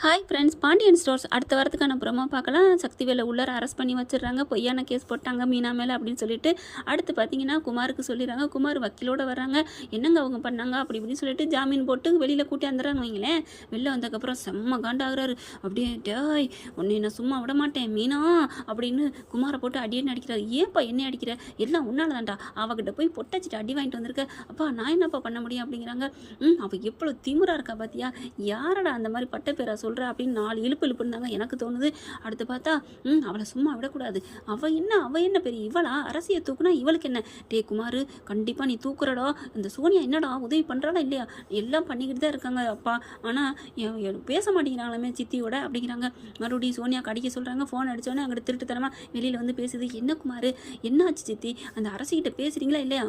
Hi friends, Pandian stores அடுத்த வாரத்துக்கான promo பார்க்கலாம். சக்திவேலை உள்ளார அரெஸ்ட் பண்ணி வச்சிடுறாங்க. பொய்யான கேஸ் போட்டாங்க மீனா மேலே அப்படின்னு சொல்லிட்டு. அடுத்து பார்த்தீங்கன்னா குமாருக்கு சொல்லிடுறாங்க. குமார் வக்கீலோட வர்றாங்க. என்னங்க அவங்க பண்ணாங்க அப்படி இப்படின்னு சொல்லிட்டு ஜாமீன் போட்டு வெளியில் கூட்டி வந்துடுறான்னு வைங்களேன். வெளில வந்ததுக்கப்புறம் செம்ம காண்டாகிறாரு. அப்படியே டேய் உன்னை நான் சும்மா விட மாட்டேன் மீனா அப்படின்னு குமாரை போட்டு அடியேன்னு அடிக்கிறாரு. ஏன்ப்பா என்ன அடிக்கிற? எல்லாம் உன்னால தான்டா. அவகிட்ட போய் பொட்டாச்சிட்டு அடி வாங்கிட்டு வந்திருக்க. அப்பா நான் என்னப்பா பண்ண முடியும் அப்படிங்கிறாங்க. அவள் எவ்வளோ திமுறா இருக்கா பார்த்தியா? யாரடா அந்த மாதிரி பட்ட பேரா சொல்கிற அப்படின்னு 4 இழுப்புந்தாங்க எனக்கு தோணுது. அடுத்து பார்த்தா அவளை சும்மா விடக்கூடாது. அவள் என்ன பெரிய இவளா? அரசியை தூக்குனா இவளுக்கு என்ன? டே குமார், கண்டிப்பாக நீ தூக்குறடா. இந்த சோனியா என்னடா உதவி பண்ணுறாளா இல்லையா? எல்லாம் பண்ணிக்கிட்டு தான் இருக்காங்க அப்பா. ஆனால் பேச மாட்டேங்கிறாங்களே சித்தியோட அப்படிங்கிறாங்க. மறுபடியும் சோனியா கடிக்க சொல்கிறாங்க. ஃபோன் அடித்தோடனே அங்கிட்ட திருட்டுத்தனமாக வெளியில் வந்து பேசுது. என்ன குமார் என்னாச்சு சித்தி? அந்த அரசிக்கிட்ட பேசுகிறீங்களா இல்லையா?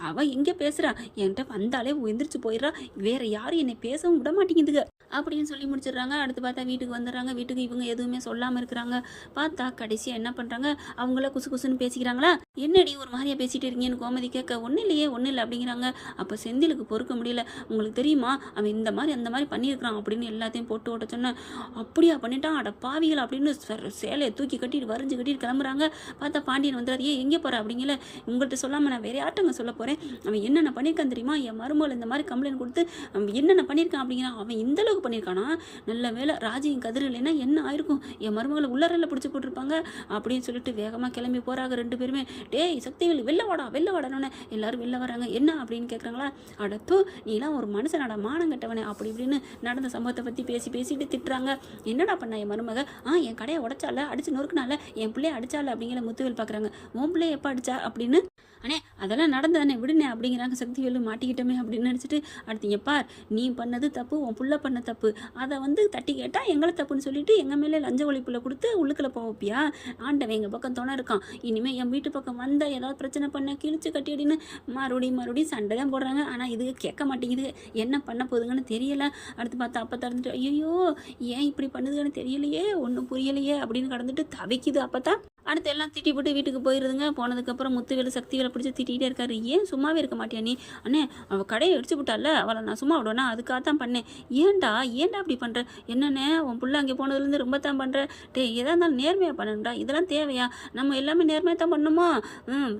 அவள் எங்கே பேசுகிறா? என்கிட்ட வந்தாலே எந்திரிச்சு போயிடுறா. வேற யாரும் என்னை பேசவும் விட மாட்டேங்குதுங்க அப்படின்னு சொல்லி முடிச்சிடுறாங்க. அடுத்து பார்த்தா வீட்டுக்கு வந்துடுறாங்க. வீட்டுக்கு இவங்க எதுவுமே சொல்லாமல் இருக்கிறாங்க. பார்த்தா கடைசியாக என்ன பண்ணுறாங்க, அவங்கள குசு குசுன்னு பேசிக்கிறாங்களா. என்னடி ஒரு மாதிரியா பேசிகிட்டு இருக்கீங்கன்னு கோமதி கேட்க, ஒன்றும் இல்லையே ஒன்றும் இல்லை அப்படிங்கிறாங்க. அப்போ செந்திலுக்கு பொறுக்க முடியல. உங்களுக்கு தெரியுமா அவன் இந்த மாதிரி அந்த மாதிரி பண்ணியிருக்கிறான் அப்படின்னு எல்லாத்தையும் போட்டு ஓட்ட சொன்னேன். அப்படியா பண்ணிட்டான் அட பாவிகள் அப்படின்னு சேலையை தூக்கி கட்டிட்டு வரைஞ்சி கட்டிட்டு கிளம்புறாங்க. பார்த்தா பாண்டியன் வந்துடுறாரு. எங்கே போகிற அப்படிங்கல, உங்கள்கிட்ட சொல்லாமல் நான் வேற யார்ட்டங்க சொல்ல போகிறேன். அவன் என்னென்ன பண்ணியிருக்கான் தெரியுமா? என் மருமகள் இந்த மாதிரி கம்ப்ளைண்ட் கொடுத்து அவன் என்னென்ன பண்ணியிருக்கான் அப்படிங்கிறான். அவன் இந்த அளவுக்கு பண்ணியிருக்கானா? நல்ல வேலை ராஜியும் கதிர் இல்லைன்னா என்ன ஆயிருக்கும்? என் மருமகளை உள்ளாரில் பிடிச்சி போட்டிருப்பாங்க அப்படின்னு சொல்லிட்டு வேகமாக கிளம்பி போகிறாங்க 2 பேருமே. டேய் சக்திவேல் வெளில வாடானோன்னே எல்லாரும் வெளில வராங்க. என்ன அப்படின்னு கேட்குறாங்களா. அடத்தோ நீலாம் ஒரு மனுஷனடா, மானம் கட்டவனே அப்படி இப்படின்னு நடந்த சம்பவத்தை பற்றி பேசிட்டு திட்டுறாங்க. என்னடா பண்ண என் மருமக? என் கடையை உடச்சால, அடிச்சு நொறுக்குனால, என் பிள்ளைய அடிச்சால அப்படிங்கிற முத்துவேல் பார்க்குறாங்க. உன் பிள்ளைய எப்போ அடிச்சா அப்படின்னு. அண்ணே அதெல்லாம் நடந்தானே விடுனே அப்படிங்கிறாங்க. சக்திவேலு மாட்டிக்கிட்டோமே அப்படின்னு நினச்சிட்டு அடுத்து எப்பார் நீ பண்ணது தப்பு, உன் புள்ள பண்ண தப்பு, அதை தட்டி கேட்டால் எங்களை தப்புன்னு சொல்லிட்டு எங்கள் மேலே லஞ்ச ஒழிப்புல கொடுத்து உள்ளுக்குள்ள போவியா? ஆண்டவன் எங்கள் பக்கம் துணை இருக்கான். இனிமேல் என் வீட்டு பக்கம் வந்தால் ஏதாவது பிரச்சனை பண்ண கிழிச்சு கட்டி அப்படின்னு மறுபடியும் சண்டை தான் போடுறாங்க. ஆனால் இது கேட்க மாட்டேங்குது. என்ன பண்ண போகுதுங்கன்னு தெரியல. அடுத்து பார்த்தா அப்போ திறந்துட்டு ஐயோ ஏன் இப்படி பண்ணுதுன்னு தெரியலையே, ஒன்றும் புரியலையே அப்படின்னு கடந்துட்டு தவிக்குது. அப்போ தான் அடுத்து எல்லாம் திட்டி போட்டு வீட்டுக்கு போயிடுதுங்க. போனதுக்கப்புறம் முத்துவேலு சக்திவேலை பிடிச்சி திட்டிகிட்டே இருக்காரு. ஏன் சும்மாவே இருக்க மாட்டியா நீ? அண்ணே அவள் கடையை அடிச்சு விட்டால, அவளை நான் சும்மா விடுவேனா? அதுக்காக தான் பண்ணேன். ஏன்டா அப்படி பண்ணுற? என்னண்ணே உன் பிள்ளை அங்கே போனதுலேருந்து ரொம்ப தான் பண்ணுற. எதாக இருந்தாலும் நேர்மையாக பண்ணணும்டா. இதெல்லாம் தேவையா? நம்ம எல்லாமே நேர்மையாக தான் பண்ணணுமா?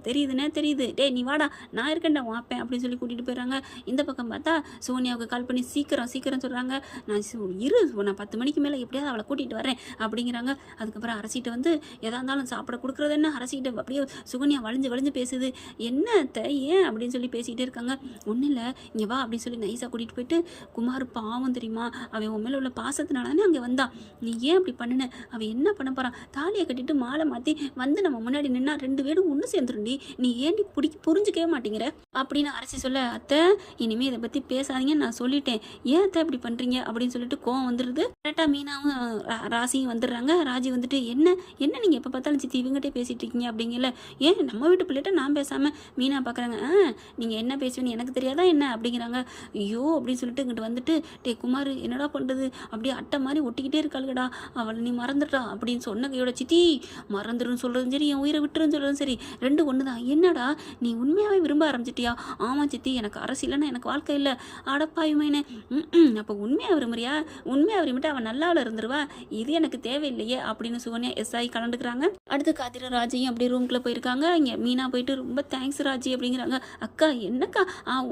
தெரியுதுண்ணே தெரியுது. நீ வாடா நான் இருக்கேன்டா வாப்பேன் அப்படின்னு சொல்லி கூட்டிகிட்டு போயிடுறாங்க. இந்த பக்கம் பார்த்தா சோனியாவுக்கு கால் பண்ணி சீக்கிரம் சொல்கிறாங்க. நான் 10 மணிக்கு மேலே எப்படியாவது அவளை கூட்டிகிட்டு வரேன் அப்படிங்கிறாங்க. அதுக்கப்புறம் அரசிட்டு எதாக இருந்தாலும் சாப்பிட கொடுக்குறது என்ன, அரசிக்கிட்ட அப்படியே சுகன்யா வளைஞ்சு பேசுது. என்னத்த ஏன் அப்படின்னு சொல்லி பேசிக்கிட்டே இருக்காங்க. ஒன்றும் இல்லை இங்கே வா அப்படின்னு சொல்லி நைஸாக கூட்டிகிட்டு போயிட்டு, குமார் பாவம் தெரியுமா, அவன் உன் மேலே உள்ள பாசத்தினால தானே அங்கே வந்தான். நீ ஏன் அப்படி பண்ணின? அவன் என்ன பண்ண போகிறான்? தாலியை கட்டிட்டு மாலை மாற்றி நம்ம முன்னாடி நின்னா 2 பேரும் ஒன்று சேர்ந்துருண்டி. நீ ஏண்டி புரிஞ்சுக்கவே மாட்டேங்கிற அப்படின்னு அரசி சொல்ல, அத்தை இனிமேல் இதை பற்றி பேசாதீங்கன்னு நான் சொல்லிட்டேன். ஏன் அத்தை இப்படி பண்ணுறீங்க அப்படின்னு சொல்லிட்டு கோவம் வந்துடுது. கரெக்டாக மீனாவும் ராசியும் வந்துடுறாங்க. ராஜி என்ன நீங்கள் எப்போ பார்த்தாலும் சித்தி இவங்ககிட்டே பேசிகிட்டு இருக்கீங்க அப்படிங்கல. ஏன் நம்ம வீட்டு பிள்ளைகிட்ட நான் பேசாமல் மீனா பார்க்குறாங்க. நீங்கள் என்ன பேசுவேன்னு எனக்கு தெரியாதா என்ன அப்படிங்கிறாங்க. ஐயோ அப்படின்னு சொல்லிட்டு இங்கிட்டு வந்துட்டு குமார் என்னடா பண்ணுறது, அப்படியே அட்டை மாதிரி ஒட்டிக்கிட்டே இருக்காளுடா, அவளை நீ மறந்துட்டா அப்படின்னு சொன்ன கையோட சித்தி மறந்துடும் சொல்கிறதும் சரி, என் உயிரை விட்டுருன்னு சொல்கிறதும் சரி, 2 ஒன்று தான். என்னடா நீ உண்மையாகவே விரும்ப ஆரம்பிச்சிட்டியா? ஆமாம் சித்தி எனக்கு அரசு இல்லைன்னா எனக்கு வாழ்க்கை இல்லை. அடப்பாயுமேனே. அப்போ உண்மையாக விரும்புறியா? உண்மையாக விரும்பிட்டு அவன் நல்லாவில் இருந்துருவா. இது எனக்கு தேவையில்லையே அப்படின்னு சுகன்யா ஆகி கலந்துக்கிறாங்க. அடுத்து காத்திர ராஜியும் அப்படியே ரூம்குள்ளே போயிருக்காங்க. இங்கே மீனா போயிட்டு ரொம்ப தேங்க்ஸ் ராஜி அப்படிங்கிறாங்க. அக்கா என்னக்கா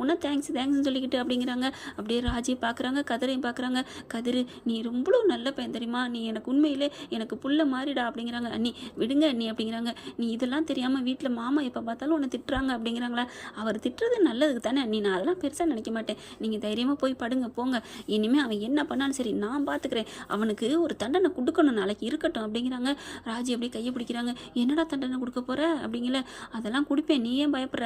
உன்ன தேங்க்ஸ்ன்னு சொல்லிக்கிட்டு அப்படிங்கிறாங்க. அப்படியே ராஜியை பார்க்குறாங்க, கதிரையும் பார்க்குறாங்க. கதிர் நீ ரொம்ப நல்ல பையன் தெரியுமா, நீ எனக்கு உண்மையிலே எனக்கு புள்ள மாறிடா அப்படிங்கிறாங்க. அண்ணி விடுங்க அண்ணி அப்படிங்கிறாங்க. நீ இதெல்லாம் தெரியாமல் வீட்டில் மாமா எப்போ பார்த்தாலும் உன்னை திட்டுறாங்க அப்படிங்கிறாங்களா. அவர் திட்டுறது நல்லதுக்கு தானே அண்ணி, நான் அதெல்லாம் பெருசாக நினைக்க மாட்டேன். நீங்கள் தைரியமாக போய் படுங்க போங்க. இனிமேல் அவன் என்ன பண்ணாலும் சரி நான் பார்த்துக்கிறேன். அவனுக்கு ஒரு தண்டனை கொடுக்கணும், நாளைக்கு இருக்கட்டும் அப்படிங்கிறாங்க. ராஜி அப்படியே கையை பிடிக்கிறாங்க. என்னடா தண்டனை கொடுக்க போகிற அப்படிங்கல. அதெல்லாம் கொடுப்பேன், நீ ஏன் பயப்படுற?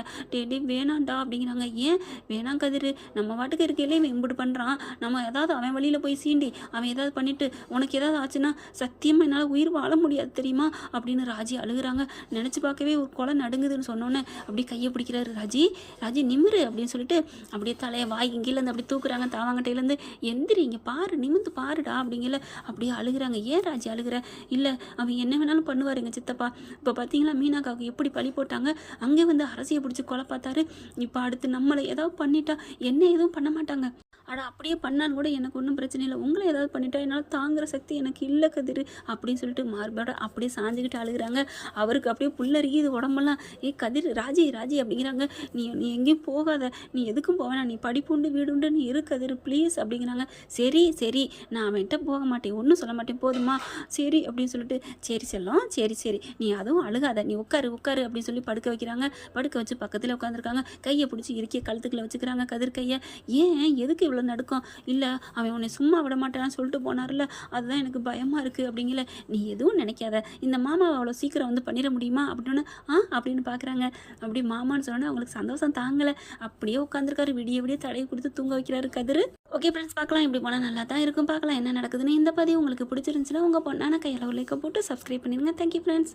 வேணாண்டா அப்படிங்கிறாங்க. ஏன் வேணாம் கதிர், நம்ம வாட்டுக்கு இருக்கையிலே இவன் இப்படி பண்ணுறான். நம்ம ஏதாவது அவன் வழியில் போய் சீண்டி அவன் ஏதாவது பண்ணிவிட்டு உனக்கு ஏதாவது ஆச்சுன்னா சத்தியமாக என்னால் உயிர் வாழ முடியாது தெரியுமா அப்படின்னு ராஜி அழுகுறாங்க. நினச்சி பார்க்கவே ஒரு கொலை நடுங்குதுன்னு சொன்னோன்னே அப்படியே கையை பிடிக்கிறாரு. ராஜி நிமிரு அப்படின்னு சொல்லிட்டு அப்படியே தலையை வாய் கீழேருந்து அப்படி தூக்குறாங்க. தாவாங்கட்டையிலேருந்து எந்திரி இங்கே பாரு, நிமிந்து பாருடா அப்படிங்கல. அப்படியே அழுகுறாங்க. ஏன் ராஜி அழுகுற? இல்லை அவன் என்ன வேணாலும் பண்ணுவார் எங்கள் சித்தப்பா. இப்போ பார்த்தீங்களா மீனாக்காவுக்கு எப்படி பழி போட்டாங்க, அங்கே அரசியை பிடிச்சி கொலை பார்த்தாரு. இப்போ அடுத்து நம்மளை ஏதாவது பண்ணிட்டா என்ன எதுவும் பண்ண மாட்டாங்க. அப்படியே பண்ணான்னு கூட எனக்கு ஒன்றும் பிரச்சனை இல்லை, உங்களை ஏதாவது பண்ணிட்டா என்னால் தாங்குற சக்தி எனக்கு இல்லை கதிர் அப்படின்னு சொல்லிட்டு மார்போட அப்படியே சாஞ்சுக்கிட்டு அழுகுறாங்க. அவருக்கு அப்படியே புல்லரிக்குது உடம்பெல்லாம். கதிர், ராஜி ராஜி அப்படிங்கிறாங்க. நீ நீ எங்கேயும் போகாத, நீ எதுக்கும் போவேனா, நீ படிப்புண்டு வீடுண்டு நீ இரு கதிர் ப்ளீஸ் அப்படிங்கிறாங்க. சரி சரி, நான் அவன்கிட்ட போக மாட்டேன், ஒன்றும் சொல்ல மாட்டேன் போதுமா, சரி அப்படின்னு சொல்லிட்டு, சரி செல்லம் சரி சரி நீ அதுவும் அழுகாத, நீ உட்காரு உட்காரு அப்படின்னு சொல்லி படுக்க வைக்கிறாங்க. படுக்க வச்சு பக்கத்தில் உட்காந்துருக்காங்க. கையை பிடிச்சி இறுக்கிய கழுத்துக்களை வச்சுக்கிறாங்க கதிர் கையை. ஏன் எதுக்கு இவ்வளோ நடுக்கம்? இல்லை அவன் உன்னை சும்மா விட மாட்டான்னு சொல்லிட்டு போனார்ல, அதுதான் எனக்கு பயமாக இருக்குது அப்படிங்கல. நீ எதுவும் நினைக்காத, இந்த மாமாவை அவ்வளோ சீக்கிரம் வந்து பண்ணிட முடியுமா அப்படின்னு அப்படின்னு பார்க்குறாங்க. அப்படி மாமான்னு சொன்னோன்னே அவங்களுக்கு சந்தோஷம் தாங்கலை. அப்படியே உட்காந்துருக்காரு. விடிய விடிய தடவி கொடுத்து தூங்க வைக்கிறாரு கதிர். ஓகே ஃப்ரெண்ட்ஸ், பார்க்கலாம், இப்படி போனால் நல்லா தான் இருக்கும். பார்க்கலாம் என்ன நடக்குதுன்னு. இந்த பதிவு உங்களுக்கு பிடிச்சிருந்துச்சுன்னா உங்கள் பொண்ணான கையில் லைக்கை போட்டு சப்ஸ்கிரைப் பண்ணிடுங்க. Thank you friends.